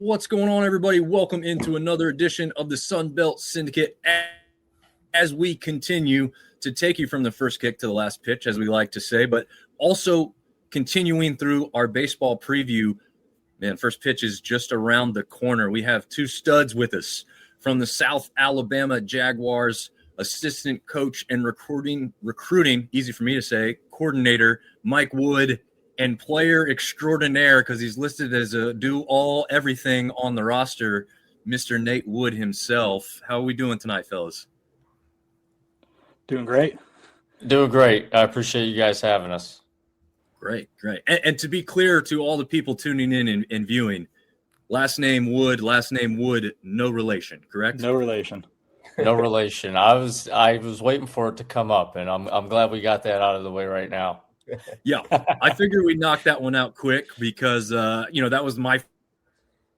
What's going on, everybody? Welcome into another edition of the Sunbelt Syndicate as we continue to take you from the first kick to the last pitch, as we like to say, but also continuing through our baseball preview. Man, first pitch is just around the corner. We have two studs with us from the South Alabama Jaguars, assistant coach and recruiting, easy for me to say, coordinator Mike Wood, and player extraordinaire, because he's listed as a everything on the roster, Mr. Nate Wood himself. How are we doing tonight, fellas? Doing great. Doing great. I appreciate you guys having us. Great. And to be clear to all the people tuning in and viewing, last name Wood, no relation, correct? No relation. No relation. I was waiting for it to come up, and I'm glad we got that out of the way right now. Yeah, I figured we'd knock that one out quick because, that was my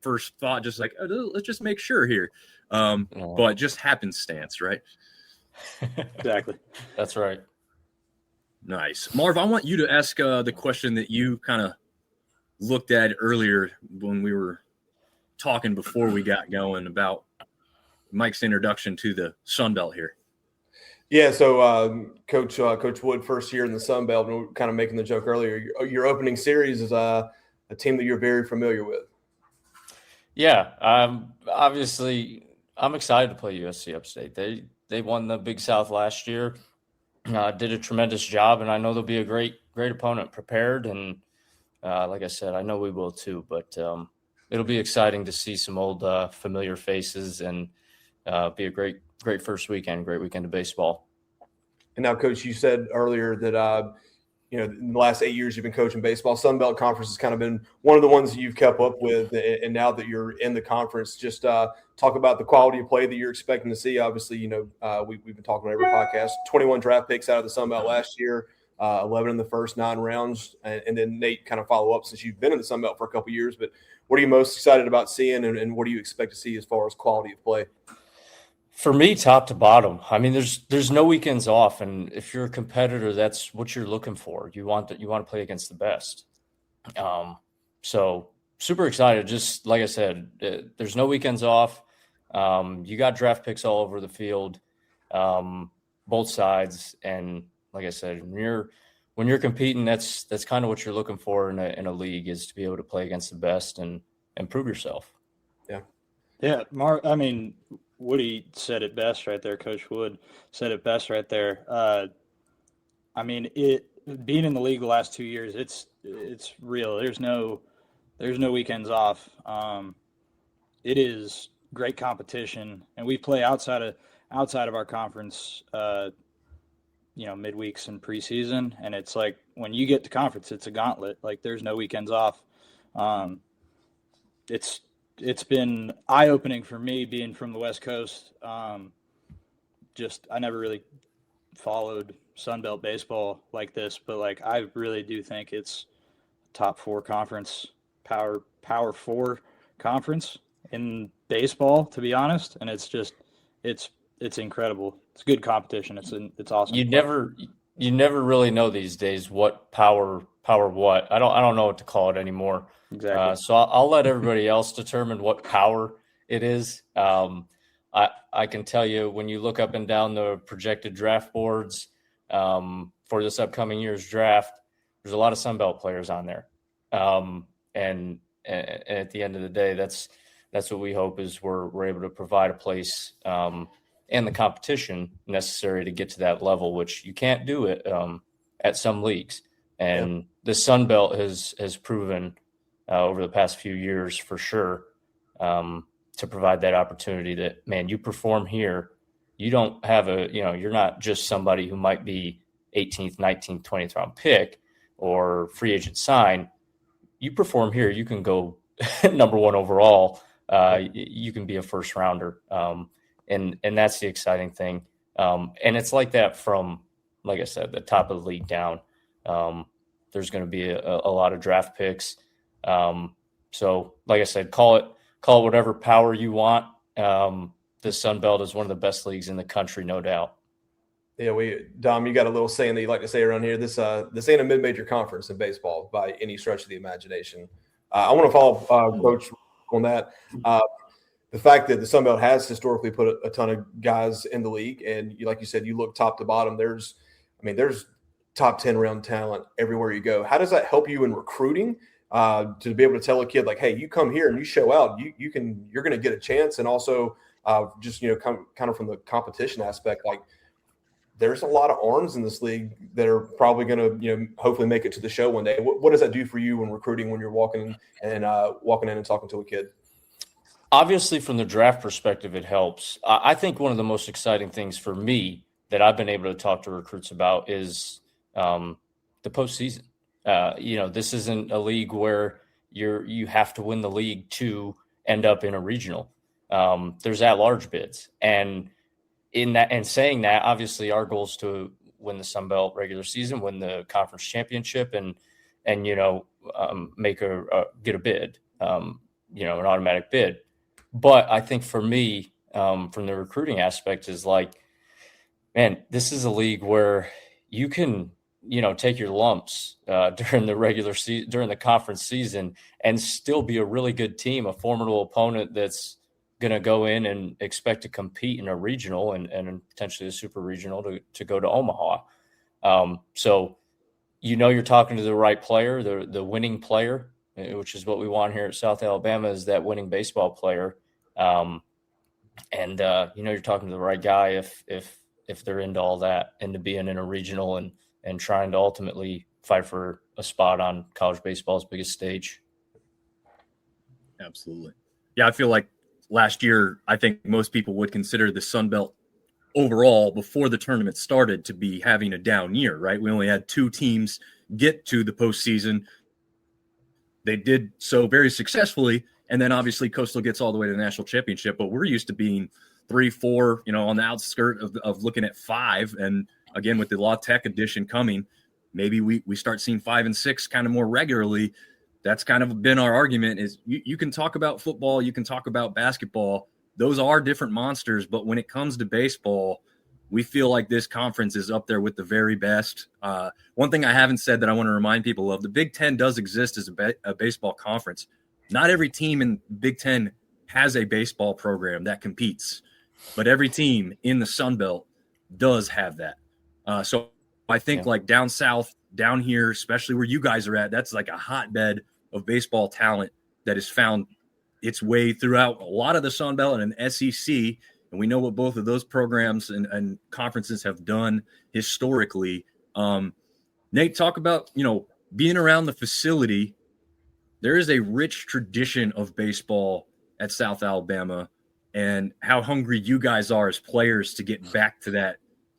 first thought, just like, let's just make sure here. But just happenstance, right? Exactly. That's right. Nice. Marv, I want you to ask the question that you kind of looked at earlier when we were talking before we got going about Mike's introduction to the Sunbelt here. Yeah, so Coach Wood, first year in the Sunbelt, and we were kind of making the joke earlier. Your opening series is a team that you're very familiar with. Yeah, obviously, I'm excited to play USC Upstate. They won the Big South last year, did a tremendous job, and I know they'll be a great opponent, prepared, and like I said, I know we will too. But it'll be exciting to see some old familiar faces and be a great first weekend, great weekend of baseball. And now, Coach, you said earlier that, in the last 8 years you've been coaching baseball, Sunbelt Conference has kind of been one of the ones that you've kept up with. And now that you're in the conference, just talk about the quality of play that you're expecting to see. Obviously, we've been talking on every podcast, 21 draft picks out of the Sunbelt last year, 11 in the first 9 rounds. And then Nate, kind of follow up since you've been in the Sunbelt for a couple of years. But what are you most excited about seeing, and what do you expect to see as far as quality of play? For me, top to bottom, I mean, there's no weekends off, and if you're a competitor, that's what you're looking for. You want to play against the best. So super excited. Just like I said, there's no weekends off. You got draft picks all over the field, both sides, and like I said, when you're competing, that's kind of what you're looking for in a league, is to be able to play against the best and prove yourself. Yeah, Woody said it best right there. Coach Wood said it best right there. Being in the league the last 2 years, it's real. There's no weekends off. It is great competition, and we play outside of our conference, midweeks and preseason. And it's like when you get to conference, it's a gauntlet. Like there's no weekends off. It's been eye-opening for me being from the West Coast. I never really followed Sunbelt baseball like this, but I really do think it's top 4 conference, power 4 conference in baseball, to be honest. And it's incredible. It's good competition. It's awesome. You never really know these days what power what. I don't know what to call it anymore. Exactly. So I'll let everybody else determine what power it is. I can tell you, when you look up and down the projected draft boards for this upcoming year's draft, there's a lot of Sunbelt players on there. And at the end of the day, that's what we hope, is we're able to provide a place and the competition necessary to get to that level, which you can't do it at some leagues. And the Sunbelt has proven over the past few years, for sure, to provide that opportunity that, man, you perform here, you don't have you're not just somebody who might be 18th, 19th, 20th round pick or free agent sign. You perform here, you can go number 1 overall. You can be a first rounder. And that's the exciting thing. And it's like that from, like I said, the top of the league down. There's going to be a lot of draft picks. So like I said, call it whatever power you want. The Sunbelt is one of the best leagues in the country, no doubt. Yeah, Dom, you got a little saying that you like to say around here. This ain't a mid-major conference in baseball by any stretch of the imagination. I want to follow Coach on that. The fact that the Sun Belt has historically put a ton of guys in the league, and like you said, you look top to bottom. There's top 10 round talent everywhere you go. How does that help you in recruiting to be able to tell a kid like, hey, you come here and you show out, you're going to get a chance, and also just kind of from the competition aspect, like there's a lot of arms in this league that are probably going to hopefully make it to the show one day. What does that do for you when recruiting, when you're walking in and talking to a kid? Obviously, from the draft perspective, it helps. I think one of the most exciting things for me that I've been able to talk to recruits about is the postseason. This isn't a league where you have to win the league to end up in a regional. There's at-large bids, and in that, and saying that, obviously, our goal is to win the Sun Belt regular season, win the conference championship, and get a bid, an automatic bid. But I think for me, from the recruiting aspect, is like, man, this is a league where you can, take your lumps during the regular season, during the conference season, and still be a really good team, a formidable opponent that's going to go in and expect to compete in a regional and potentially a super regional to go to Omaha. So, you're talking to the right player, the winning player, which is what we want here at South Alabama, is that winning baseball player. You're talking to the right guy if they're into all that, into being in a regional and trying to ultimately fight for a spot on college baseball's biggest stage. Absolutely. Yeah, I feel like last year, I think most people would consider the Sun Belt overall before the tournament started to be having a down year, right? We only had 2 teams get to the postseason. They did so very successfully. And then obviously Coastal gets all the way to the national championship, but we're used to being 3, 4, on the outskirt of looking at 5. And again, with the La Tech edition coming, maybe we start seeing 5 and 6 kind of more regularly. That's kind of been our argument, is you can talk about football, you can talk about basketball. Those are different monsters, but when it comes to baseball, we feel like this conference is up there with the very best. One thing I haven't said that I want to remind people of, the Big Ten does exist as a baseball conference. Not every team in Big Ten has a baseball program that competes, but every team in the Sun Belt does have that. So I think like down south, down here, especially where you guys are at, that's like a hotbed of baseball talent that has found its way throughout a lot of the Sun Belt and an SEC. And we know what both of those programs and conferences have done historically. Nate, talk about, being around the facility. There is a rich tradition of baseball at South Alabama, and how hungry you guys are as players to get back to that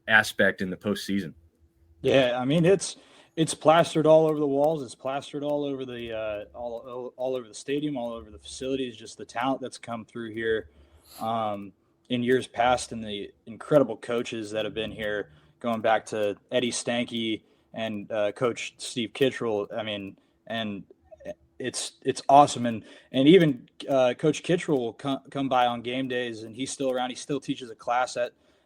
aspect in the postseason. Yeah, I mean, it's plastered all over the walls. It's plastered all over the all over the stadium, all over the facilities. Just the talent that's come through here in years past, and the incredible coaches that have been here, going back to Eddie Stanky and Coach Steve Kittrell. I mean, and it's awesome. And even Coach Kittrell will come by on game days, and he's still around. He still teaches a class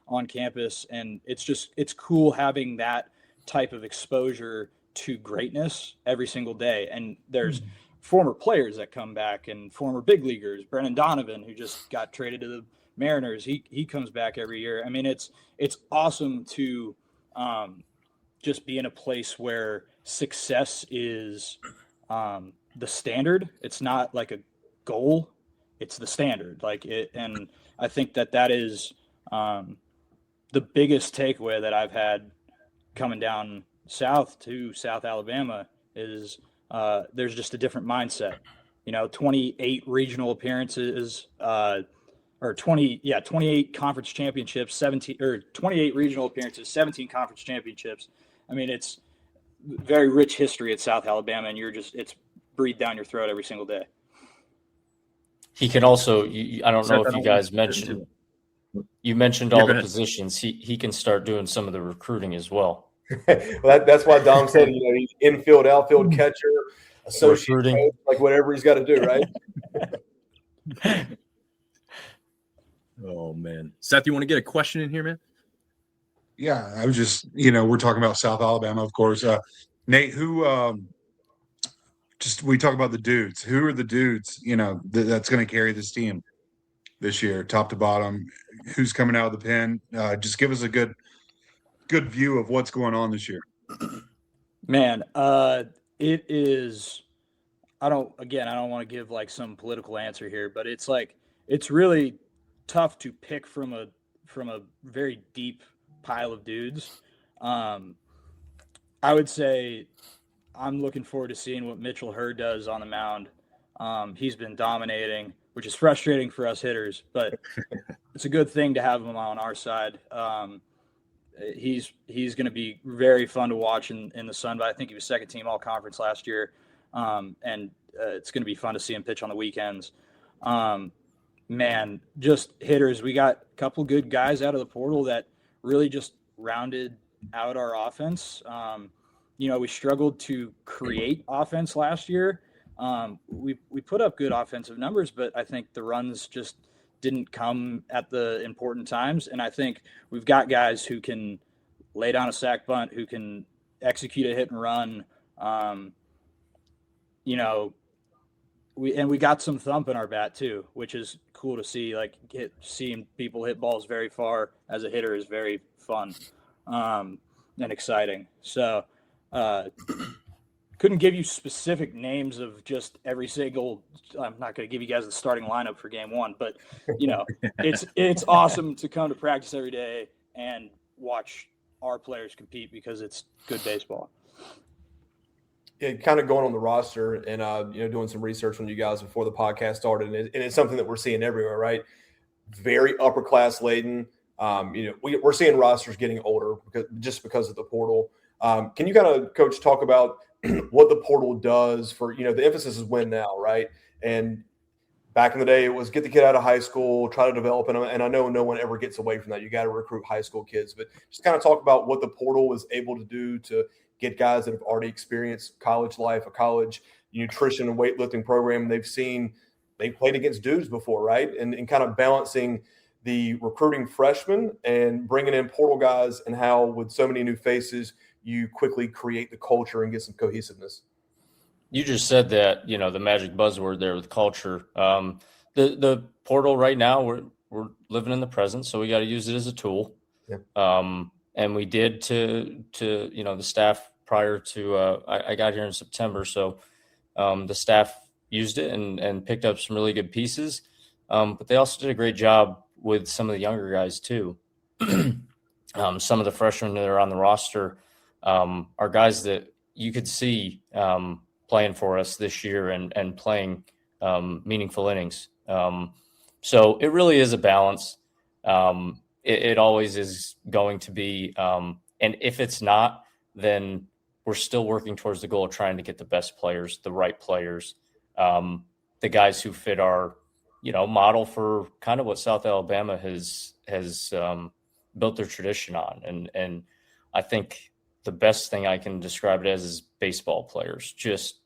on campus, and it's cool having that type of exposure to greatness every single day. And there's former players that come back, and former big leaguers. Brennan Donovan, who just got traded to the Mariners, he comes back every year. I mean, it's awesome to just be in a place where success is the standard. It's not like a goal, it's the standard. Like it, and I think that is the biggest takeaway that I've had coming down south to South Alabama is there's just a different mindset. 28 regional appearances, or 28 conference championships, 28 regional appearances, 17 conference championships. I mean, it's very rich history at South Alabama, and it's breathed down your throat every single day. He can also, I don't know if you guys mentioned, you mentioned all the positions. He can start doing some of the recruiting as well. Well, that's why Dom said, he's infield, outfield, catcher, associate coach, like whatever he's got to do, right? Oh, man. Seth, you want to get a question in here, man? Yeah, I was just, we're talking about South Alabama, of course. Nate, who just we talk about the dudes. Who are the dudes, that's going to carry this team this year, top to bottom? Who's coming out of the pen? Just give us a good view of what's going on this year. Man, it is. I don't want to give like some political answer here, but it's really tough to pick from a very deep pile of dudes. I would say I'm looking forward to seeing what Mitchell Hurd does on the mound. He's been dominating, which is frustrating for us hitters, but it's a good thing to have him on our side. He's going to be very fun to watch in the sun, but I think he was second team all conference last year. And it's going to be fun to see him pitch on the weekends. Man, just hitters. We got a couple good guys out of the portal that really just rounded out our offense. We struggled to create offense last year. We put up good offensive numbers, but I think the runs just didn't come at the important times. And I think we've got guys who can lay down a sack bunt, who can execute a hit and run. We got some thump in our bat too, which is cool to see. Like seeing people hit balls very far as a hitter is very fun and exciting. So couldn't give you specific names of just every single. I'm not going to give you guys the starting lineup for game one, but it's awesome to come to practice every day and watch our players compete because it's good baseball. Yeah, kind of going on the roster and doing some research on you guys before the podcast started, and it's something that we're seeing everywhere, right? Very upper class laden. We're seeing rosters getting older because of the portal. Can you kind of, Coach, talk about what the portal does for the emphasis is win now, right? And back in the day, it was get the kid out of high school, try to develop them, and I know no one ever gets away from that. You got to recruit high school kids, but just kind of talk about what the portal is able to do to get guys that have already experienced college life, a college nutrition and weightlifting program. They've played against dudes before, right? And kind of balancing the recruiting freshmen and bringing in portal guys, and how with so many new faces, you quickly create the culture and get some cohesiveness. You just said that, the magic buzzword there with culture. The portal right now, we're living in the present, so we got to use it as a tool. Yeah. And we did to the staff prior to I got here in September, so the staff used it and picked up some really good pieces. But they also did a great job with some of the younger guys too. Some of the freshmen that are on the roster are guys that you could see playing for us this year and playing meaningful innings. So it really is a balance. It always is going to be. And if it's not, then we're still working towards the goal of trying to get the best players, the right players, the guys who fit our, model for kind of what South Alabama has built their tradition on. And I think the best thing I can describe it as is baseball players, just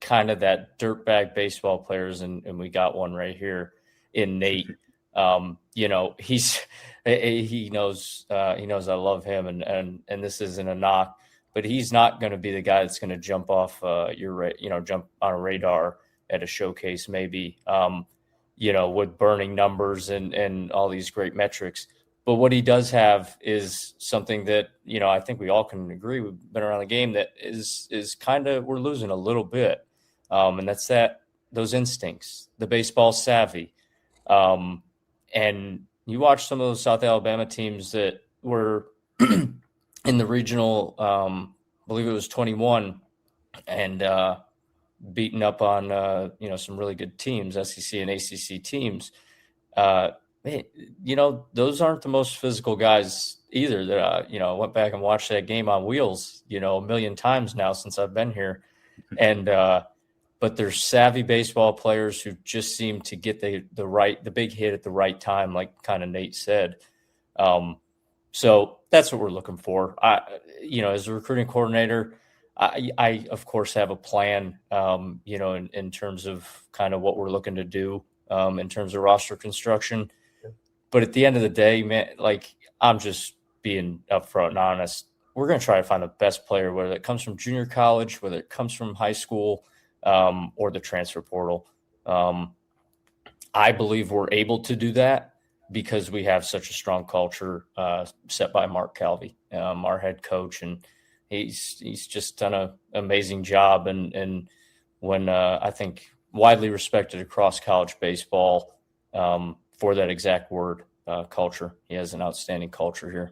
kind of that dirtbag baseball players. And we got one right here in Nate. He knows I love him and this isn't a knock, but he's not going to be the guy that's going to jump off jump on a radar at a showcase, maybe, with burning numbers and all these great metrics. But what he does have is something that, I think we all can agree, we've been around the game, that is kind of, we're losing a little bit. And that's those instincts, the baseball savvy. And you watch some of those South Alabama teams that were in the regional, I believe it was 21, and beating up on, some really good teams, SEC and ACC teams. Those aren't the most physical guys either that, I went back and watched that game on wheels, a million times now since I've been here. And, but they're savvy baseball players who just seem to get the big hit at the right time, like kind of Nate said. So that's what we're looking for. As a recruiting coordinator, I of course have a plan, in terms of kind of what we're looking to do, in terms of roster construction. But at the end of the day, man, like, I'm just being upfront and honest. We're going to try to find the best player, whether it comes from junior college, whether it comes from high school, or the transfer portal. I believe we're able to do that because we have such a strong culture set by Mark Calvi, our head coach, and he's just done an amazing job. And when I think widely respected across college baseball for that exact word, culture. He has an outstanding culture here.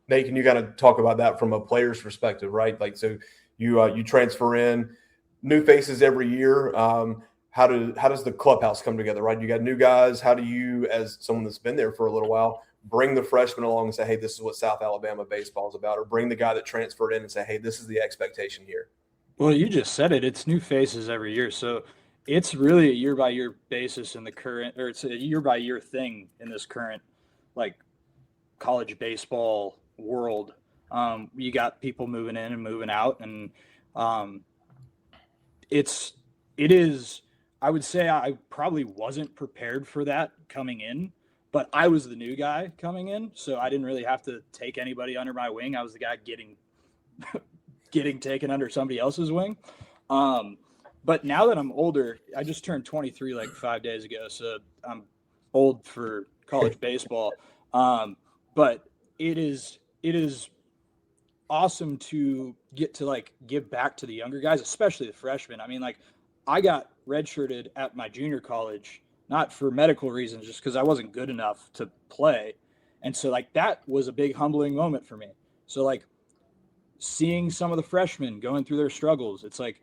Nate, can you kind of talk about that from a player's perspective, right? Like, so you transfer in new faces every year. How does the clubhouse come together, right? You got new guys. How do you, as someone that's been there for a little while, bring the freshmen along and say, hey, this is what South Alabama baseball is about, or bring the guy that transferred in and say, hey, this is the expectation here? Well, you just said it. It's new faces every year. So it's really a year-by-year basis in the current – or it's a year-by-year thing in this current, like, college baseball world. You got people moving in and moving out, and it is – I would say I probably wasn't prepared for that coming in, but I was the new guy coming in, so I didn't really have to take anybody under my wing. I was the guy getting taken under somebody else's wing. But now that I'm older, I just turned 23 like 5 days ago, so I'm old for college baseball. But it is awesome to get to like give back to the younger guys, especially the freshmen. I mean, like, I got redshirted at my junior college, not for medical reasons, just because I wasn't good enough to play. And so, like, that was a big humbling moment for me. So, like, seeing some of the freshmen going through their struggles, it's like,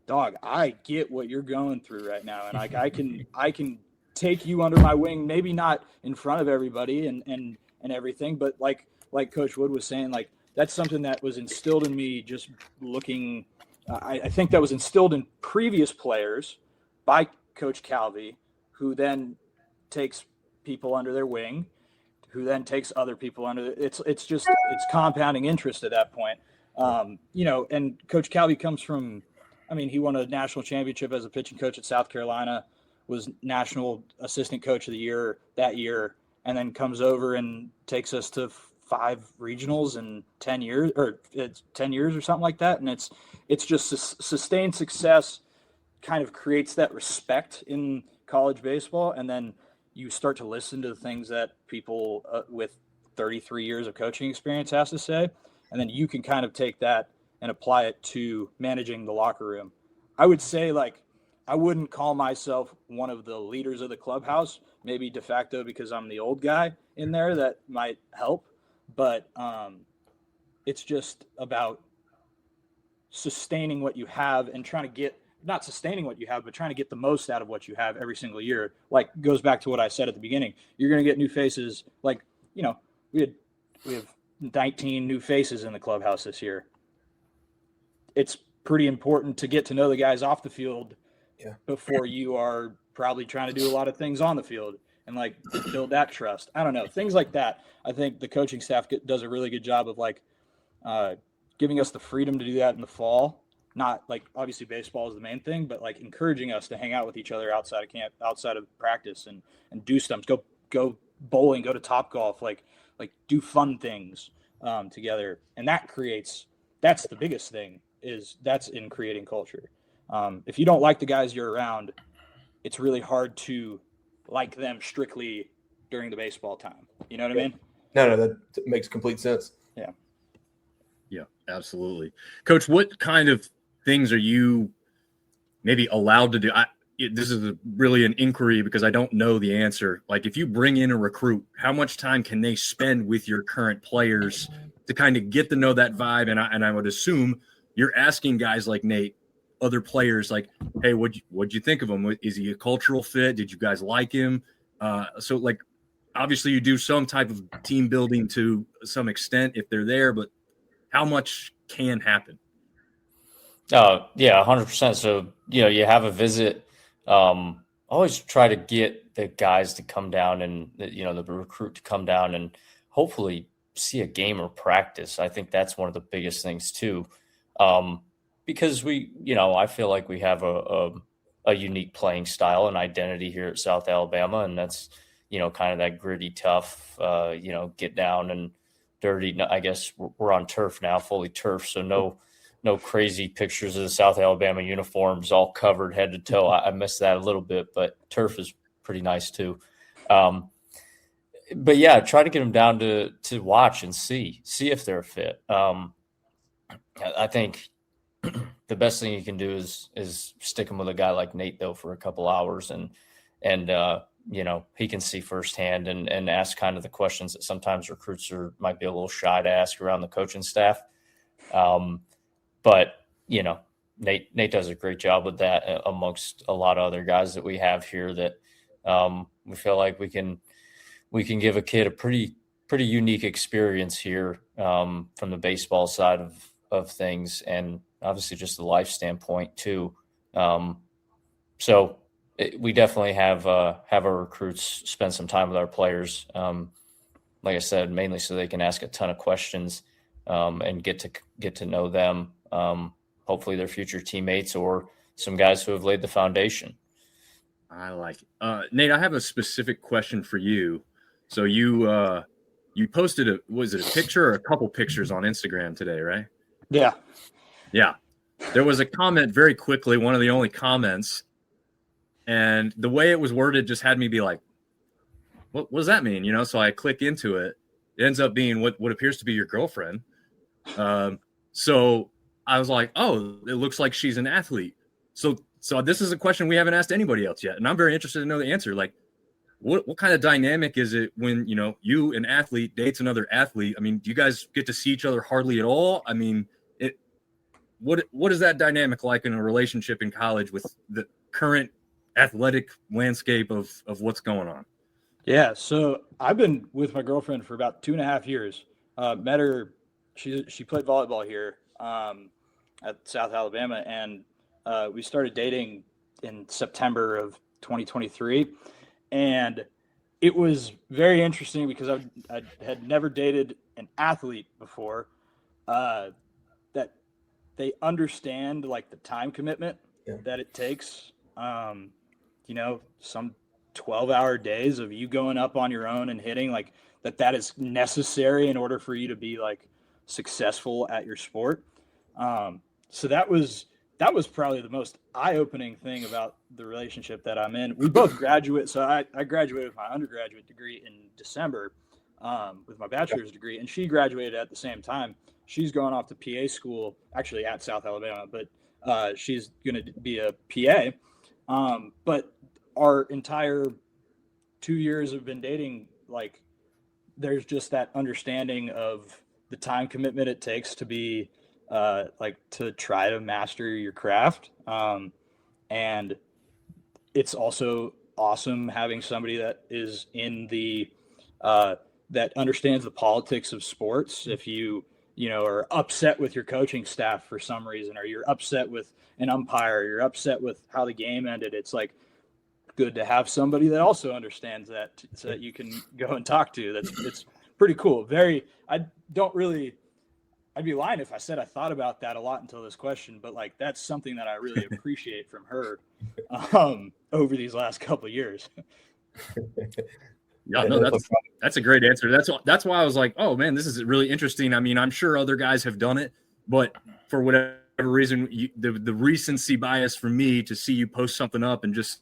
dog, I get what you're going through right now. And like, I can take you under my wing, maybe not in front of everybody and everything, but like Coach Wood was saying, like, that's something that was instilled in me just looking – I think that was instilled in previous players by Coach Calvi, who then takes people under their wing, who then takes other people under it's compounding interest at that point. And Coach Calvi comes from, I mean, he won a national championship as a pitching coach at South Carolina, was national assistant coach of the year that year, and then comes over and takes us to 5 regionals in 10 years, or it's 10 years or something like that. And it's just sustained success kind of creates that respect in college baseball. And then you start to listen to the things that people with 33 years of coaching experience has to say. And then you can kind of take that and apply it to managing the locker room. I would say, like, I wouldn't call myself one of the leaders of the clubhouse, maybe de facto because I'm the old guy in there that might help. But it's just about sustaining what you have and trying to get – not sustaining what you have, but trying to get the most out of what you have every single year. Like, goes back to what I said at the beginning. You're going to get new faces. Like, you know, we have 19 new faces in the clubhouse this year. It's pretty important to get to know the guys off the field before you are probably trying to do a lot of things on the field and, like, build that trust. I don't know. Things like that. I think the coaching staff does a really good job of, like, giving us the freedom to do that in the fall. Not, like, obviously baseball is the main thing, but, like, encouraging us to hang out with each other outside of camp, outside of practice, and do stumps, go bowling, go to Topgolf, like do fun things together. And that's the biggest thing, that's in creating culture. If you don't like the guys you're around, it's really hard to like them strictly during the baseball time. You know what I mean? No, that makes complete sense. Yeah, absolutely. Coach, what kind of things are you maybe allowed to do? This is really an inquiry because I don't know the answer. Like, if you bring in a recruit, how much time can they spend with your current players to kind of get to know that vibe? And I would assume you're asking guys like Nate, other players, like, hey, what'd you think of him? Is he a cultural fit? Did you guys like him? So, like, obviously you do some type of team building to some extent if they're there, but how much can happen? Yeah, 100%. So, you have a visit. Always try to get the guys to come down and, the recruit to come down and hopefully see a game or practice. I think that's one of the biggest things too. Because I feel like we have a unique playing style and identity here at South Alabama. And that's, kind of that gritty, tough, get down and dirty. I guess we're on turf now, fully turf. So no no crazy pictures of the South Alabama uniforms all covered head to toe. I missed that a little bit, but turf is pretty nice too. But yeah, try to get them down to watch and see if they're fit. I think the best thing you can do is stick them with a guy like Nate though for a couple hours and he can see firsthand and ask kind of the questions that sometimes recruits might be a little shy to ask around the coaching staff. But Nate does a great job with that amongst a lot of other guys that we have here that we feel like we can give a kid a pretty unique experience here from the baseball side of things, and obviously just the life standpoint too. We definitely have our recruits spend some time with our players. Like I said, mainly so they can ask a ton of questions and get to know them. Hopefully their future teammates or some guys who have laid the foundation. I like it. Nate, I have a specific question for you. So you posted was it a picture or a couple pictures on Instagram today, right? Yeah. Yeah. There was a comment very quickly, one of the only comments, and the way it was worded just had me be like, what does that mean? So I click into it. It ends up being what appears to be your girlfriend. So I was like, oh, it looks like she's an athlete. So this is a question we haven't asked anybody else yet. And I'm very interested to know the answer. Like, what kind of dynamic is it when, you, an athlete, dates another athlete? I mean, do you guys get to see each other hardly at all? I mean, what is that dynamic like in a relationship in college with the current athletic landscape of what's going on? Yeah. So I've been with my girlfriend for about 2.5 years. Met her. She played volleyball here at South Alabama, and we started dating in September of 2023. And it was very interesting because I had never dated an athlete before, that they understand like the time commitment that it takes, some 12-hour days of you going up on your own and hitting, like that is necessary in order for you to be like successful at your sport. So that was probably the most eye-opening thing about the relationship that I'm in. We both graduate. So I graduated with my undergraduate degree in December with my bachelor's degree, and she graduated at the same time. She's going off to PA school, actually at South Alabama, but she's going to be a PA. But our entire 2 years have been dating, like there's just that understanding of the time commitment it takes to be to try to master your craft. And it's also awesome having somebody that is in the, that understands the politics of sports. If you are upset with your coaching staff for some reason, or you're upset with an umpire, or you're upset with how the game ended, it's like good to have somebody that also understands that so that you can go and talk to. It's pretty cool. I'd be lying if I said I thought about that a lot until this question, but like that's something that I really appreciate from her over these last couple of years. Yeah, no, that's a great answer. That's why I was like, oh man, this is really interesting. I mean, I'm sure other guys have done it, but for whatever reason, the recency bias for me to see you post something up and just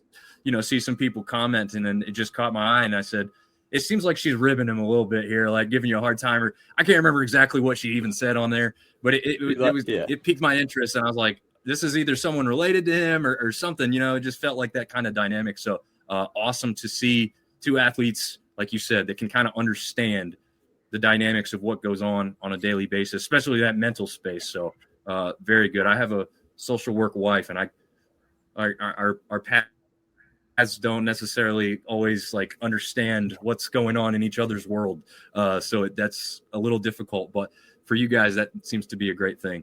see some people commenting, and it just caught my eye, and I said, it seems like she's ribbing him a little bit here, like giving you a hard time. Or I can't remember exactly what she even said on there, but it piqued my interest, and I was like, this is either someone related to him or something. It just felt like that kind of dynamic. So awesome to see two athletes, like you said, that can kind of understand the dynamics of what goes on a daily basis, especially that mental space. So very good. I have a social work wife, and our paths don't necessarily always like understand what's going on in each other's world. So that's a little difficult, but for you guys, that seems to be a great thing.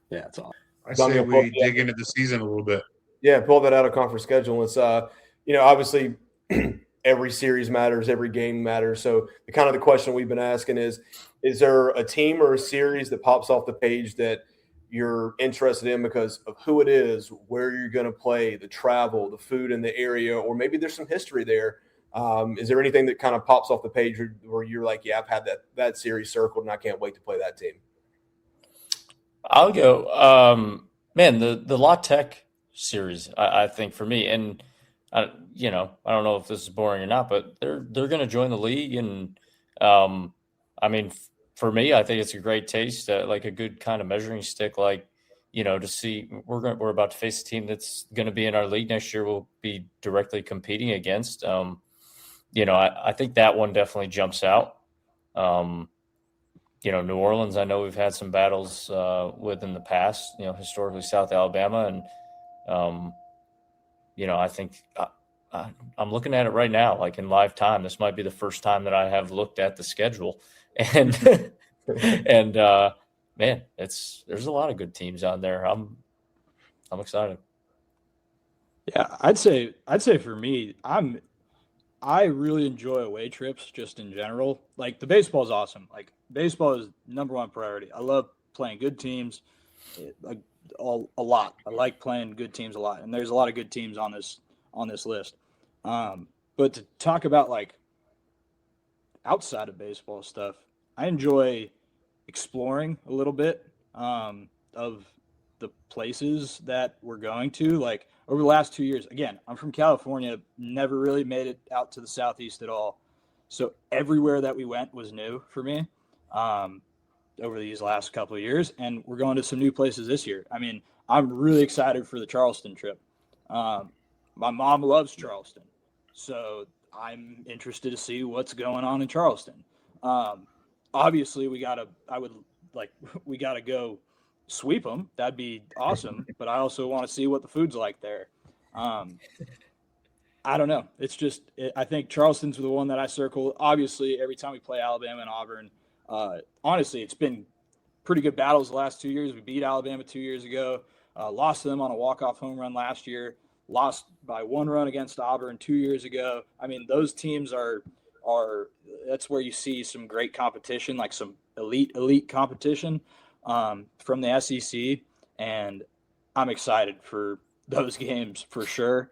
Yeah, it's awesome. I say we dig into the season a little bit. Yeah, pull that out of conference schedule. It's obviously every series matters, every game matters. So the question we've been asking is there a team or a series that pops off the page that you're interested in because of who it is, where you're going to play, the travel, the food in the area, or maybe there's some history there? Is there anything that kind of pops off the page where you're like, yeah, I've had that series circled and I can't wait to play that team? I'll go. Man, the La Tech series, I think for me, and I don't know if this is boring or not, but they're going to join the league, and I mean, for me, I think it's a great taste, like a good kind of measuring stick, like to see we're about to face a team that's going to be in our league next year. We'll be directly competing against. I think that one definitely jumps out. New Orleans, I know we've had some battles with in the past, historically South Alabama. And, I think I'm looking at it right now, like in live time. This might be the first time that I have looked at the schedule. And, and man, there's a lot of good teams on there. I'm excited. Yeah, I'd say for me, I really enjoy away trips just in general. Like the baseball is awesome. Like baseball is number one priority. I love playing good teams a lot. I like playing good teams a lot, and there's a lot of good teams on this list. But to talk about like outside of baseball stuff, I enjoy exploring a little bit of the places that we're going to. Like over the last 2 years, again, I'm from California, never really made it out to the Southeast at all. So everywhere that we went was new for me over these last couple of years. And we're going to some new places this year. I mean, I'm really excited for the Charleston trip. My mom loves Charleston. So I'm interested to see what's going on in Charleston. Obviously, we got to go sweep them. That'd be awesome. But I also want to see what the food's like there. I don't know. It's just I think Charleston's the one that I circle. Obviously, every time we play Alabama and Auburn, honestly, it's been pretty good battles the last 2 years. We beat Alabama 2 years ago, lost to them on a walk-off home run last year, lost by 1 run against Auburn 2 years ago. I mean, those teams are that's where you see some great competition, like some elite competition from the SEC, and I'm excited for those games for sure.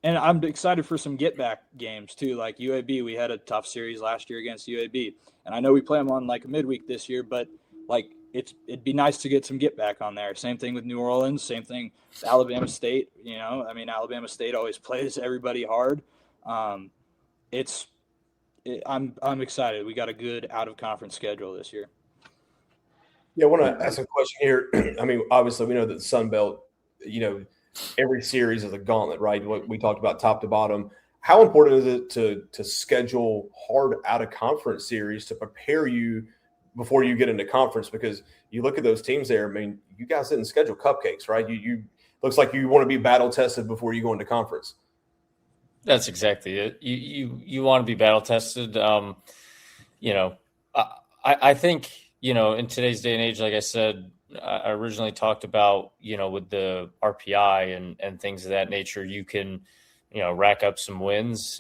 And I'm excited for some get-back games too, like UAB. We had a tough series last year against UAB, and I know we play them on like a midweek this year, but like it'd be nice to get some get-back on there. Same thing with New Orleans. Same thing with Alabama State. Alabama State always plays everybody hard. I'm excited. We got a good out-of-conference schedule this year. Yeah, I want to ask a question here. I mean, obviously, we know that the Sun Belt, every series is a gauntlet, right? We talked about top to bottom. How important is it to schedule hard out-of-conference series to prepare you before you get into conference? Because you look at those teams there, I mean, you guys didn't schedule cupcakes, right? You looks like you want to be battle-tested before you go into conference. That's exactly it. You want to be battle-tested. I think, in today's day and age, like I said, I originally talked about, with the RPI and things of that nature, you can, rack up some wins,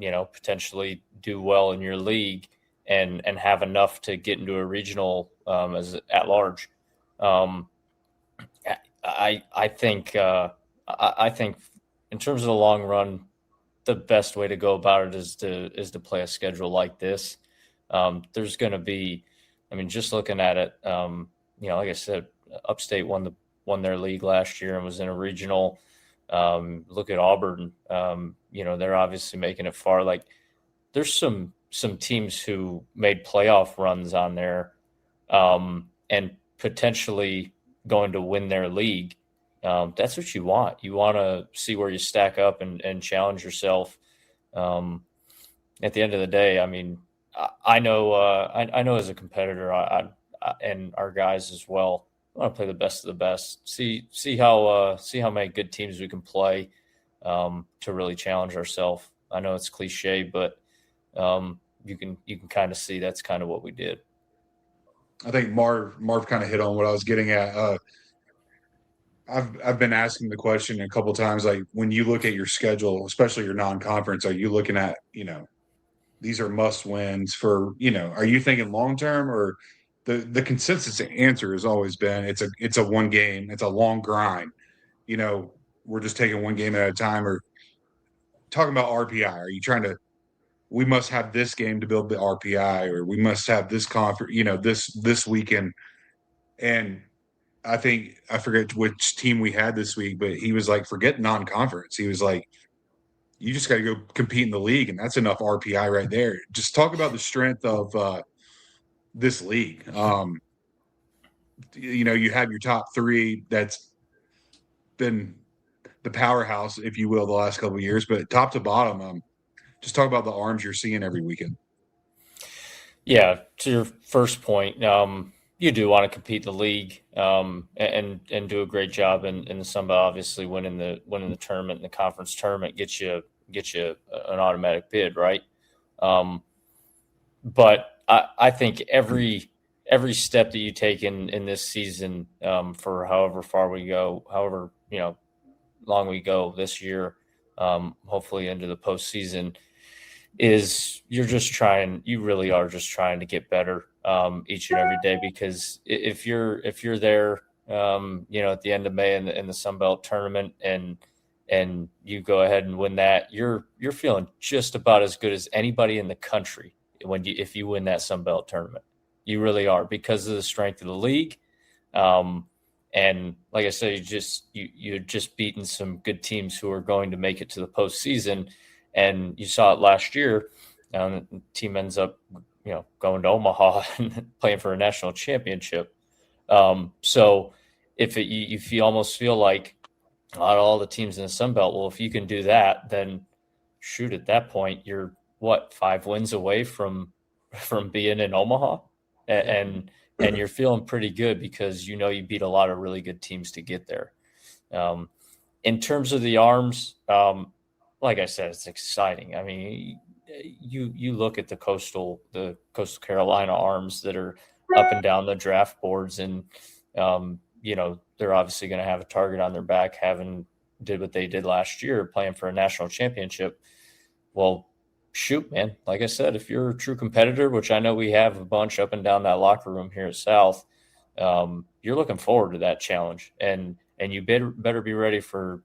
potentially do well in your league and have enough to get into a regional as at large. I think in terms of the long run, the best way to go about it is to play a schedule like this. There's going to be, just looking at it, like I said, Upstate won their league last year and was in a regional. Look at Auburn. They're obviously making it far. Like there's some teams who made playoff runs on there and potentially going to win their league. That's what you want. You want to see where you stack up and challenge yourself. At the end of the day, I know as a competitor, and our guys as well, I want to play the best of the best. See how many good teams we can play to really challenge ourselves. I know it's cliche, but you can kind of see that's kind of what we did. I think Marv kind of hit on what I was getting at. I've been asking the question a couple of times, like when you look at your schedule, especially your non-conference, are you looking at, these are must wins for, are you thinking long term, or the consensus answer has always been it's a one game, it's a long grind. We're just taking one game at a time. Or talking about RPI, are you trying to, we must have this game to build the RPI, or we must have this conference, this weekend. And I forget which team we had this week, but he was like, forget non-conference. He was like, you just got to go compete in the league, and that's enough RPI right there. Just talk about the strength of this league. You have your top three that's been the powerhouse, if you will, the last couple of years, but top to bottom, just talk about the arms you're seeing every weekend. Yeah, to your first point, you do want to compete in the league and do a great job in the Sun Belt. Obviously, winning the tournament and the conference tournament gets you an automatic bid, right? But I think every step that you take in this season, for however far we go, however long we go this year, hopefully into the postseason, is you really are just trying to get better each and every day, because if you're there at the end of May in the Sun Belt tournament and you go ahead and win that, you're feeling just about as good as anybody in the country if you win that Sun Belt tournament. You really are, because of the strength of the league. And like I said, you're just beating some good teams who are going to make it to the postseason. And you saw it last year. The team ends up, going to Omaha and playing for a national championship. So if you almost feel like out of all the teams in the Sun Belt, well, if you can do that, then shoot, at that point, you're 5 wins away from being in Omaha, and you're feeling pretty good because you beat a lot of really good teams to get there. In terms of the arms, like I said, it's exciting. I mean, you look at the Coastal Carolina arms that are up and down the draft boards, and they're obviously going to have a target on their back, having did what they did last year, playing for a national championship. Well, shoot, man, like I said, if you're a true competitor, which I know we have a bunch up and down that locker room here at South, you're looking forward to that challenge, and you better be ready for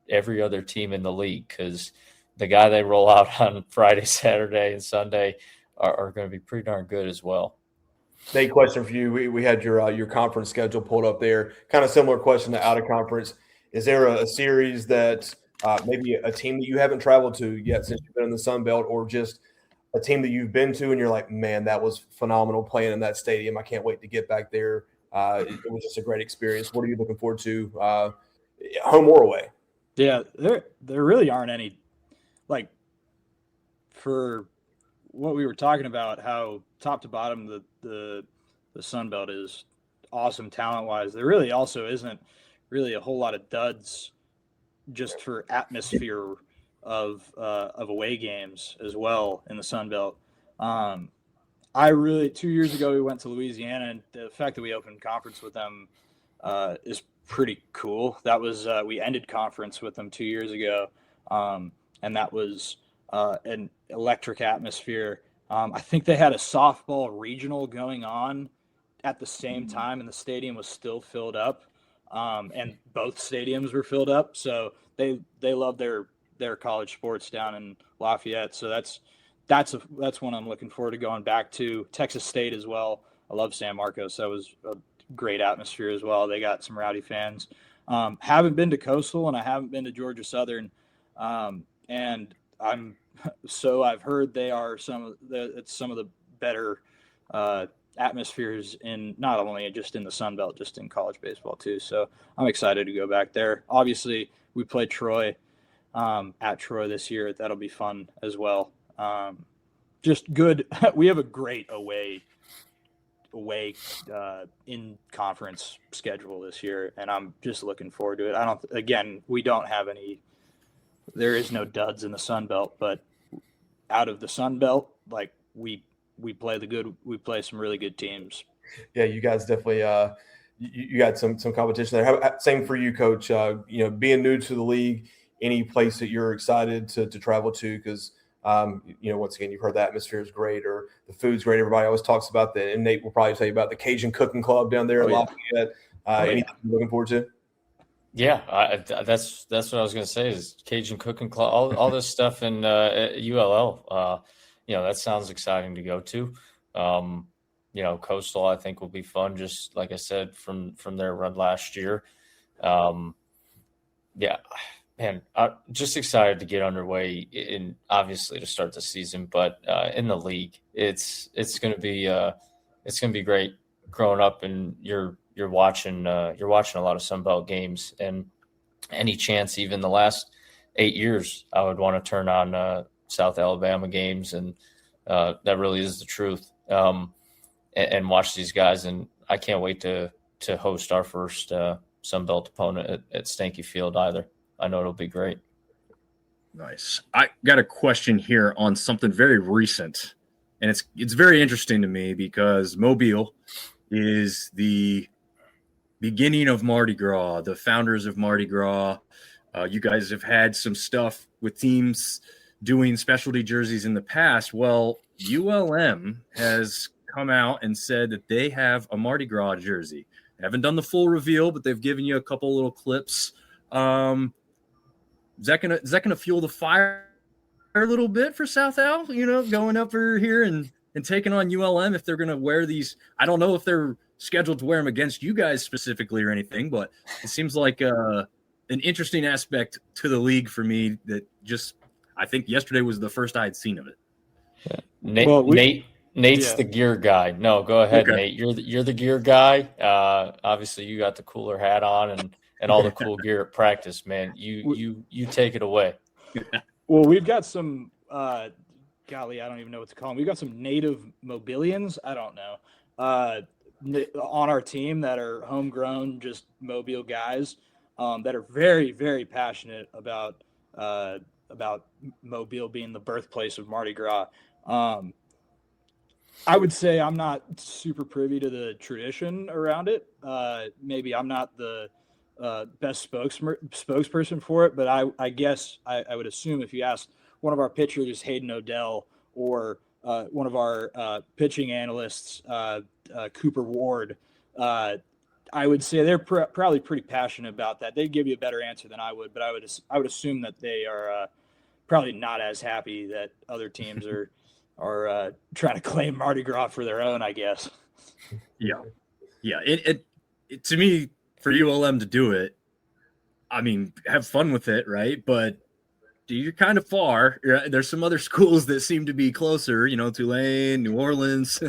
every other team in the league, because the guy they roll out on Friday, Saturday, and Sunday are going to be pretty darn good as well. Nate, question for you. We had your conference schedule pulled up there. Kind of similar question to out of conference. Is there a series that maybe a team that you haven't traveled to yet since you've been in the Sun Belt, or just a team that you've been to and you're like, man, that was phenomenal playing in that stadium. I can't wait to get back there. It was just a great experience. What are you looking forward to, home or away? Yeah, there really aren't any, like, for what we were talking about, how top to bottom the Sun Belt is awesome talent-wise. There really also isn't really a whole lot of duds just for atmosphere of away games as well in the Sun Belt. 2 years ago we went to Louisiana, and the fact that we opened conference with them is pretty cool. That was we ended conference with them 2 years ago, and that was an electric atmosphere. I think they had a softball regional going on at the same time, and the stadium was still filled up, and both stadiums were filled up. So they love their college sports down in Lafayette. So that's one I'm looking forward to going back to. Texas State as well. I love San Marcos. That was a great atmosphere as well. They got some rowdy fans. Haven't been to Coastal, and I haven't been to Georgia Southern, and I've heard they are some of the better atmospheres in not only just in the Sun Belt, just in college baseball too. So I'm excited to go back there. Obviously, we play Troy at Troy this year. That'll be fun as well. Just good. We have a great away in conference schedule this year, and I'm just looking forward to it. We don't have any. There is no duds in the Sun Belt, but out of the Sun Belt, like we play some really good teams. Yeah, you guys definitely you got some competition there. Same for you, Coach. Being new to the league, any place that you're excited to travel to, because once again, you've heard the atmosphere is great, or the food's great. Everybody always talks about that, and Nate will probably tell you about the Cajun Cooking Club down there in Lafayette. Anything you're looking forward to? Yeah, that's what I was going to say is Cajun Cooking Club, all this stuff in ULL. That sounds exciting to go to. Coastal, I think, will be fun, just like I said, from their run last year. Yeah, man, I'm just excited to get underway in obviously to start the season, but in the league, it's going to be great growing up, and you're watching a lot of Sunbelt games, and any chance, even the last 8 years, I would want to turn on South Alabama games, and that really is the truth. And watch these guys, and I can't wait to host our first Sunbelt opponent at Stanky Field either. I know it'll be great. Nice. I got a question here on something very recent, and it's very interesting to me because Mobile is the beginning of Mardi Gras, the founders of Mardi Gras. You guys have had some stuff with teams doing specialty jerseys in the past. Well, ULM has come out and said that they have a Mardi Gras jersey. They haven't done the full reveal, but they've given you a couple little clips. Is that gonna fuel the fire a little bit for South Al? Going up here and taking on ULM if they're gonna wear these. I don't know if they're scheduled to wear them against you guys specifically or anything, but it seems like an interesting aspect to the league for me. That I think yesterday was the first I had seen of it. Nate's the gear guy. No, go ahead, Okay. Nate. You're the gear guy. Obviously, you got the cooler hat on and all the cool gear at practice, man. You take it away. Well, we've got some golly, I don't even know what to call them. We've got some native Mobilians. I don't know. On our team that are homegrown, just Mobile guys that are very, very passionate about Mobile being the birthplace of Mardi Gras. I would say I'm not super privy to the tradition around it. Maybe I'm not the best spokesperson for it, but I guess I would assume if you asked one of our pitchers, Hayden Odell, or one of our pitching analysts, Cooper Ward, I would say they're probably pretty passionate about that. They'd give you a better answer than I would, but I would assume that they are probably not as happy that other teams are trying to claim Mardi Gras for their own, I guess. Yeah. It to me, for ULM to do it, I mean, have fun with it, right? But you're kind of far. There's some other schools that seem to be closer, Tulane, New Orleans.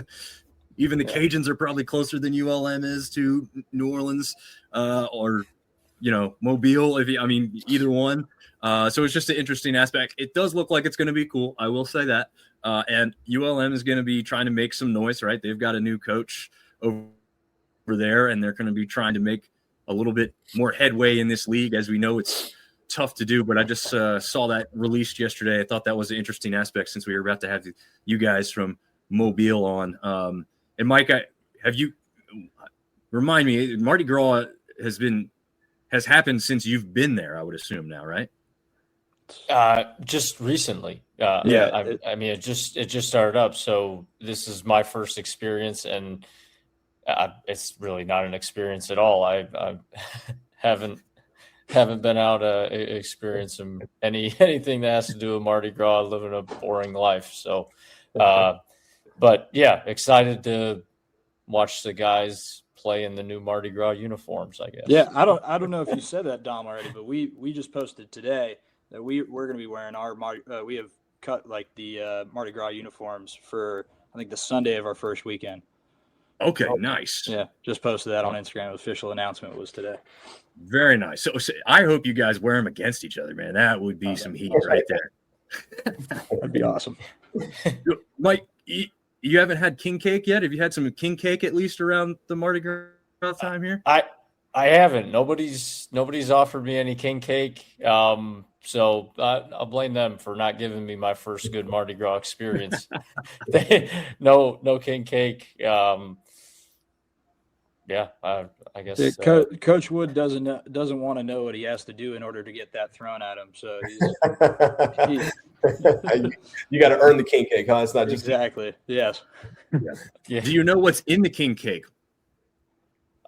Even the Cajuns are probably closer than ULM is to New Orleans, or Mobile. Either one. So it's just an interesting aspect. It does look like it's going to be cool. I will say that. And ULM is going to be trying to make some noise, right? They've got a new coach over there, and they're going to be trying to make a little bit more headway in this league. As we know, it's tough to do, but I just saw that released yesterday. I thought that was an interesting aspect since we were about to have you guys from Mobile on. And Mike, remind me, Mardi Gras has happened since you've been there, I would assume now, right? Just recently. Yeah. It just started up. So this is my first experience, and it's really not an experience at all. I haven't been out experiencing anything that has to do with Mardi Gras, living a boring life. So, but yeah, excited to watch the guys play in the new Mardi Gras uniforms, I guess. Yeah, I don't know if you said that, Dom, already, but we just posted today that we're going to be wearing our we have cut like the Mardi Gras uniforms for I think the Sunday of our first weekend. Okay, nice. Yeah, just posted that on Instagram. The official announcement was today. Very nice. So I hope you guys wear them against each other, man. That would be some heat right there. That'd be awesome. Mike, you haven't had king cake yet? Have you had some king cake at least around the Mardi Gras time here? I haven't. Nobody's offered me any king cake. So I'll blame them for not giving me my first good Mardi Gras experience. No king cake. Yeah, I guess. Yeah, Coach Wood doesn't want to know what he has to do in order to get that thrown at him. So you got to earn the king cake, huh? It's not just exactly. Yes. Yeah. Do you know what's in the king cake?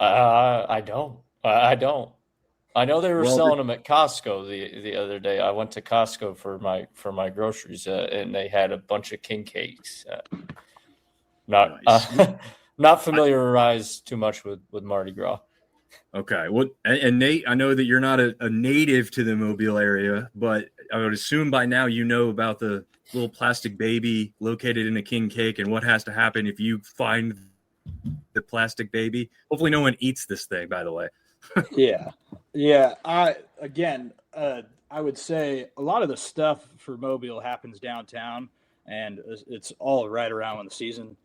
I don't. I know they were selling them at Costco the other day. I went to Costco for my groceries, and they had a bunch of king cakes. Nice. not familiarized too much with Mardi Gras. Okay. Well, and Nate, I know that you're not a native to the Mobile area, but I would assume by now you know about the little plastic baby located in a king cake and what has to happen if you find the plastic baby. Hopefully no one eats this thing, by the way. Yeah. I would say a lot of the stuff for Mobile happens downtown, and it's all right around when the season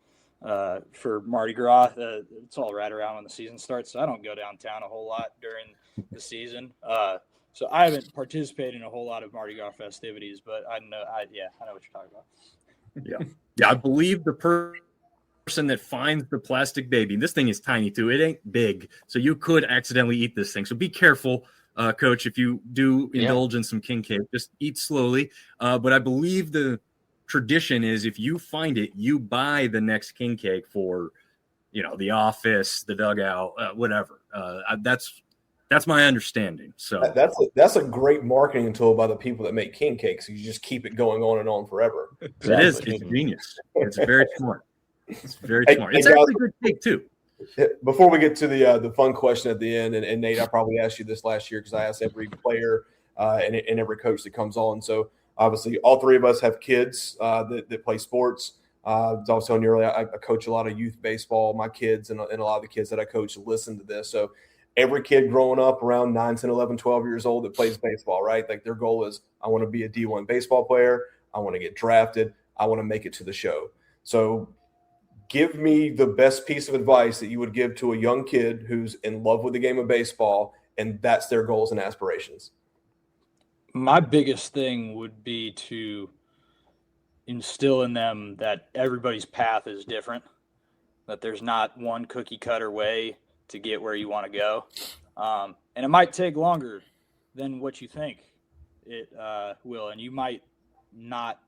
for Mardi Gras. It's all right around when the season starts. So I don't go downtown a whole lot during the season. So I haven't participated in a whole lot of Mardi Gras festivities, but I know what you're talking about. Yeah. I believe the person that finds the plastic baby, this thing is tiny too. It ain't big, so you could accidentally eat this thing. So be careful, Coach. If you do indulge in some king cake, just eat slowly. But I believe the tradition is if you find it, you buy the next king cake for, the office, the dugout, whatever. That's my understanding. So that's a great marketing tool by the people that make king cakes. You just keep it going on and on forever. It is. It's genius. It's very smart. It's very smart. It's actually a good cake too. Before we get to the fun question at the end, and Nate, I probably asked you this last year because I asked every player and every coach that comes on. So obviously, all three of us have kids that play sports. I was telling you earlier, I coach a lot of youth baseball. My kids and a lot of the kids that I coach listen to this. So every kid growing up around 9, 10, 11, 12 years old that plays baseball, right? Like their goal is, I want to be a D1 baseball player. I want to get drafted. I want to make it to the show. So give me the best piece of advice that you would give to a young kid who's in love with the game of baseball and that's their goals and aspirations. My biggest thing would be to instill in them that everybody's path is different, that there's not one cookie cutter way to get where you want to go. And it might take longer than what you think it will. And you might not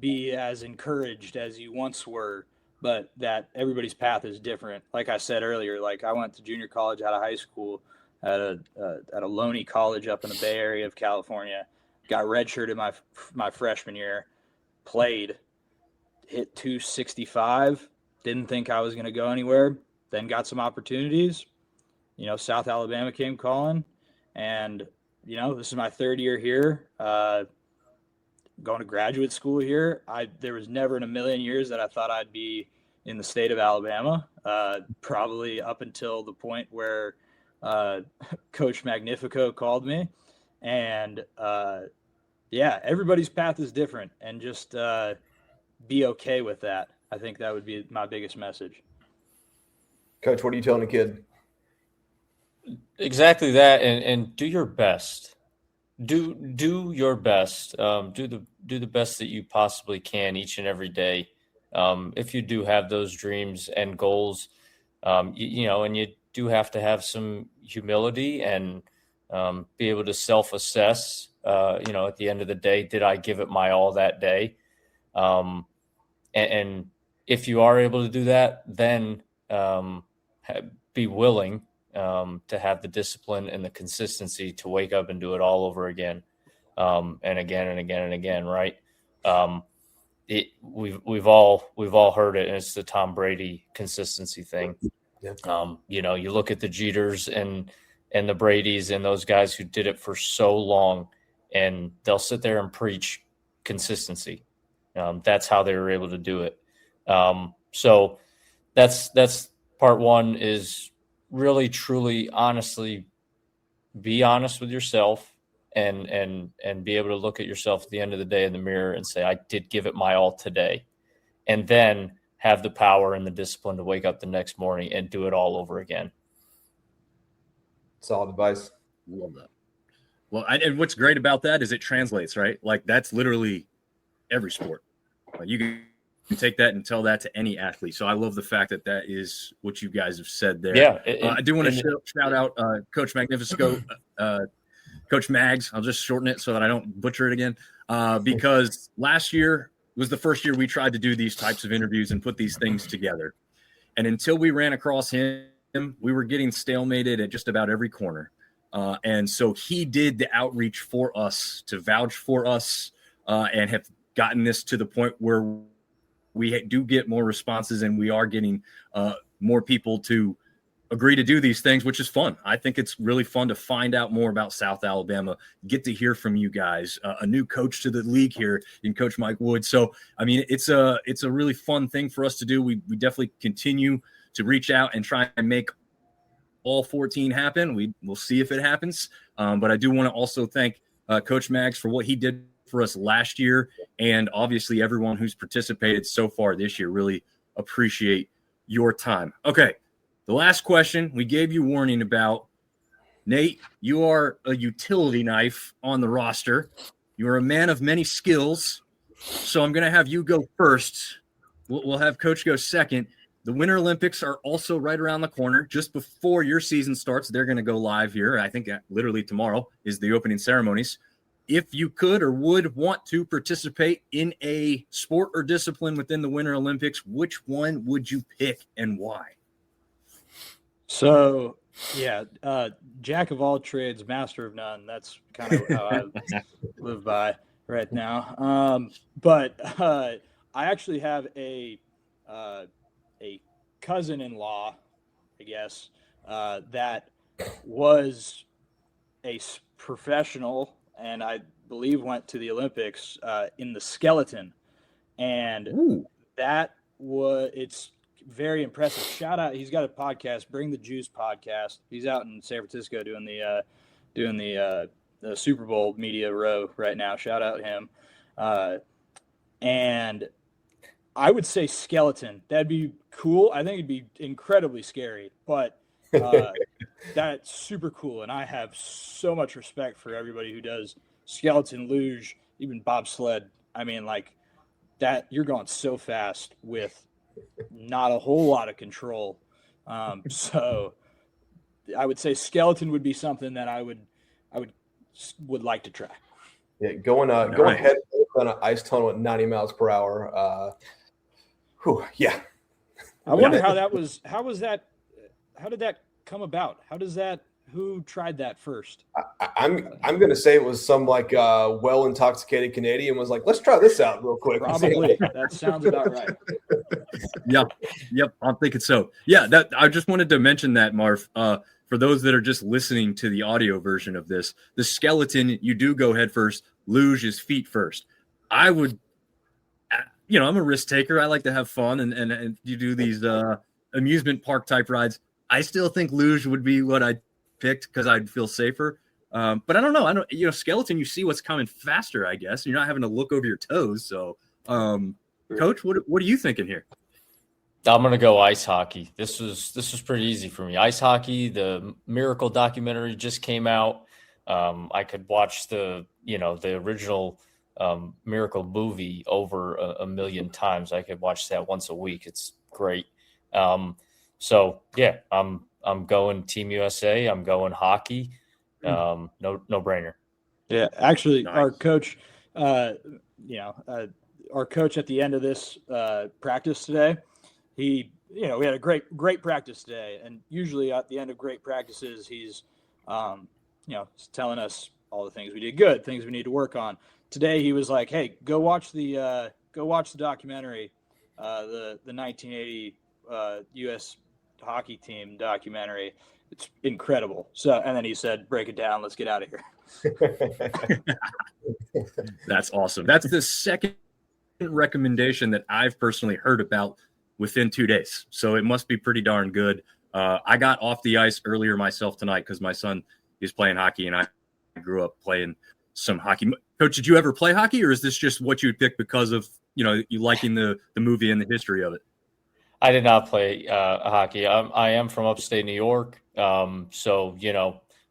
be as encouraged as you once were, but that everybody's path is different. Like I said earlier, like I went to junior college out of high school at a Loney college up in the Bay Area of California, got redshirted my freshman year, played, hit 265, didn't think I was going to go anywhere, then got some opportunities. South Alabama came calling, and, this is my third year here, going to graduate school here. There was never in a million years that I thought I'd be in the state of Alabama, probably up until the point where Coach Magnifico called me. And, everybody's path is different, and just be okay with that. I think that would be my biggest message. Coach, what are you telling a kid? Exactly that, and do your best. Do your best. Do the best that you possibly can each and every day. If you do have those dreams and goals, and you do have to have some humility and be able to self-assess. At the end of the day, did I give it my all that day? And if you are able to do that, then be willing to have the discipline and the consistency to wake up and do it all over again, and again and again and again. Right? We've all heard it, and it's the Tom Brady consistency thing. Yeah. You look at the Jeters and the Bradys and those guys who did it for so long, and they'll sit there and preach consistency. That's how they were able to do it. So that's part one, is really, truly, honestly, be honest with yourself and be able to look at yourself at the end of the day in the mirror and say, I did give it my all today. And then have the power and the discipline to wake up the next morning and do it all over again. Solid advice. Love that. Well, and what's great about that is it translates, right? Like that's literally every sport. You can take that and tell that to any athlete. So I love the fact that is what you guys have said there. Yeah. I do want to shout out Coach Magnifico, Coach Mags. I'll just shorten it so that I don't butcher it again, because last year was the first year we tried to do these types of interviews and put these things together. And until we ran across him, we were getting stalemated at just about every corner. And so he did the outreach for us to vouch for us and have gotten this to the point where we do get more responses, and we are getting more people to agree to do these things, which is fun. I think it's really fun to find out more about South Alabama, get to hear from you guys, a new coach to the league here in Coach Mike Wood. So, I mean, it's a really fun thing for us to do. We definitely continue to reach out and try and make all 14 happen. We'll see if it happens. But I do want to also thank Coach Mags for what he did for us last year, and obviously everyone who's participated so far this year. Really appreciate your time. Okay, the last question we gave you warning about. Nate, you are a utility knife on the roster. You are a man of many skills, so I'm going to have you go first. We'll have Coach go second. The Winter Olympics are also right around the corner. Just before your season starts, they're going to go live here. I think literally tomorrow is the opening ceremonies. If you could or would want to participate in a sport or discipline within the Winter Olympics, which one would you pick and why? So, yeah, jack of all trades, master of none. That's kind of how I live by right now. But I actually have a cousin-in-law, I guess, that was a professional and I believe went to the Olympics in the skeleton. And it's very impressive. Shout out. He's got a podcast, Bring the Juice podcast. He's out in San Francisco doing the Super Bowl media row right now. Shout out him. And I would say skeleton. That'd be cool. I think it'd be incredibly scary, but that's super cool. And I have so much respect for everybody who does skeleton, luge, even bobsled. I mean, like that, you're going so fast with not a whole lot of control. So I would say skeleton would be something that I would like to try. Yeah, going head on an ice tunnel at 90 miles per hour. Yeah. I wonder how did that come about? Who tried that first? I'm going to say it was some well intoxicated Canadian was like, let's try this out real quick. Probably. That sounds about right. Yep. I'm thinking so. Yeah. I just wanted to mention that, Marv, for those that are just listening to the audio version of this, the skeleton, you do go head first. Luge is feet first. I would, I'm a risk taker. I like to have fun and you do these amusement park type rides. I still think luge would be what I picked because I'd feel safer. But I don't know. Skeleton, you see what's coming faster, I guess. You're not having to look over your toes. So, Coach, what are you thinking here? I'm going to go ice hockey. This was pretty easy for me. Ice hockey, the Miracle documentary just came out. I could watch the original Miracle movie over a million times. I could watch that once a week. It's great. So yeah, I'm going Team USA. I'm going hockey. No brainer. Yeah, actually, nice. Our coach, our coach at the end of this practice today, we had a great practice today, and usually at the end of great practices, he's telling us all the things we did good, things we need to work on. Today he was like, "Hey, go watch the documentary, the 1980 U.S. hockey team documentary. It's incredible." So, and then he said, "Break it down. Let's get out of here." That's awesome. That's the second recommendation that I've personally heard about within 2 days. So it must be pretty darn good. I got off the ice earlier myself tonight because my son is playing hockey, and I grew up playing some hockey. Coach, did you ever play hockey, or is this just what you would pick because of you liking the movie and the history of it? I did not play hockey. I am from upstate New York, so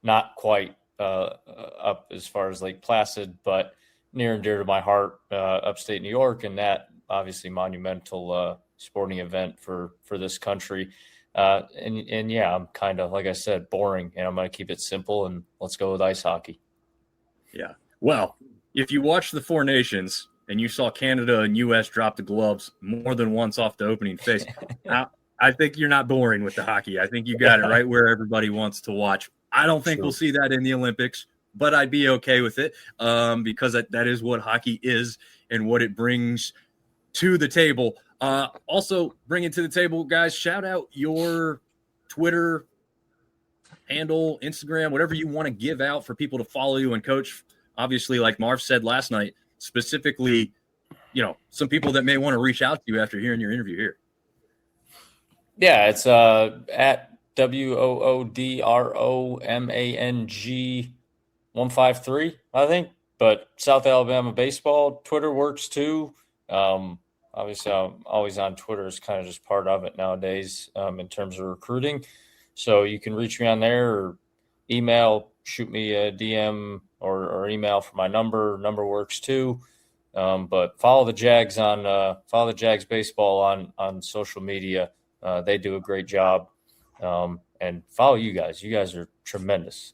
not quite up as far as Lake Placid, but near and dear to my heart, upstate New York, and that obviously monumental sporting event for this country. And yeah, I'm kind of, like I said, boring, and I'm going to keep it simple, and let's go with ice hockey. Yeah. Well, if you watch the Four Nations and you saw Canada and U.S. drop the gloves more than once off the opening face, I think you're not boring with the hockey. I think you got it right where everybody wants to watch. I don't think we'll see that in the Olympics, but I'd be okay with it because that is what hockey is and what it brings to the table. Also, bring it to the table, guys. Shout out your Twitter handle, Instagram, whatever you want to give out for people to follow you. And Coach, obviously, like Marv said last night, specifically, some people that may want to reach out to you after hearing your interview here. Yeah, it's at WOODROMANG 153, I think. But South Alabama Baseball, Twitter works too. Obviously, I'm always on Twitter. It's kind of just part of it nowadays in terms of recruiting. So you can reach me on there or email, shoot me a DM or email for my number. Number works too. But follow the Jags baseball on social media. They do a great job. And follow you guys. You guys are tremendous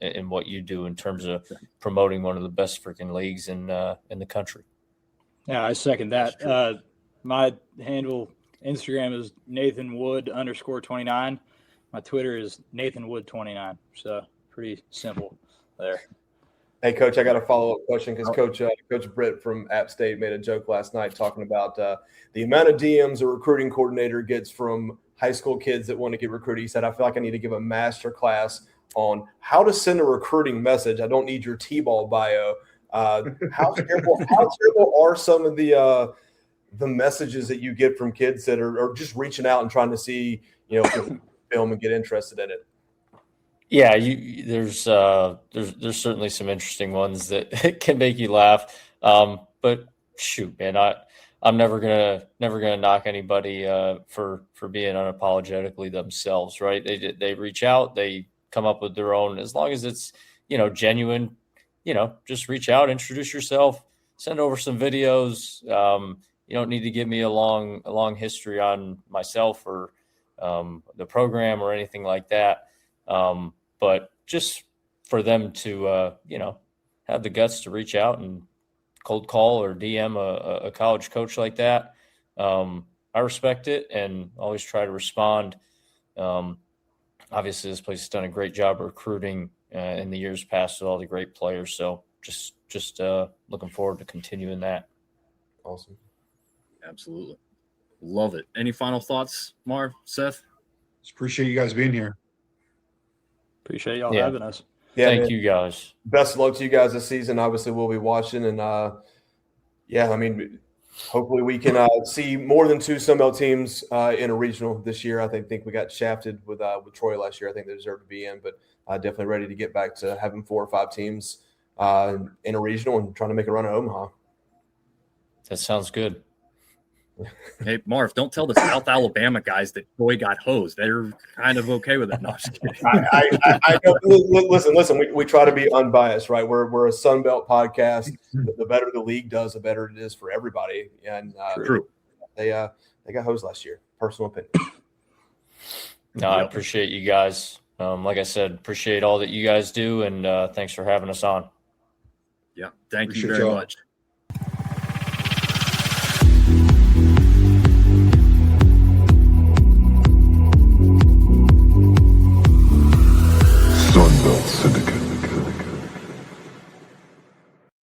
in what you do in terms of promoting one of the best freaking leagues in the country. Yeah, I second that. My handle Instagram is NathanWood_29. My Twitter is NathanWood29. So pretty simple there. Hey, Coach, I got a follow-up question because Coach Britt from App State made a joke last night talking about the amount of DMs a recruiting coordinator gets from high school kids that want to get recruited. He said, I feel like I need to give a master class on how to send a recruiting message. I don't need your T-ball bio. How terrible are some of the messages that you get from kids that are just reaching out and trying to see, film and get interested in it? Yeah, there's certainly some interesting ones that can make you laugh. But shoot, man, I'm never gonna knock anybody for being unapologetically themselves, right? They reach out, they come up with their own, as long as it's genuine. Just reach out, introduce yourself, send over some videos. You don't need to give me a long history on myself or the program or anything like that. But just for them to, have the guts to reach out and cold call or DM a college coach like that. I respect it and always try to respond. Obviously, this place has done a great job recruiting in the years past with all the great players. So just looking forward to continuing that. Awesome. Absolutely. Love it. Any final thoughts, Marv, Seth? Just appreciate you guys being here. Appreciate y'all having us. Yeah, Thank you guys. Best of luck to you guys this season. Obviously, we'll be watching, and hopefully we can see more than two Sunbelt teams in a regional this year. I think we got shafted with Troy last year. I think they deserve to be in, but definitely ready to get back to having 4 or 5 teams in a regional and trying to make a run at Omaha. That sounds good. Hey, Marv, don't tell the South Alabama guys that Troy got hosed. They're kind of okay with it. No, I'm just kidding. I know. Listen. We try to be unbiased, right? We're a Sunbelt podcast. The better the league does, the better it is for everybody. And True. They got hosed last year. Personal opinion. No, I appreciate you guys. Like I said, appreciate all that you guys do, and thanks for having us on. Yeah, thank you Appreciate very y'all. much.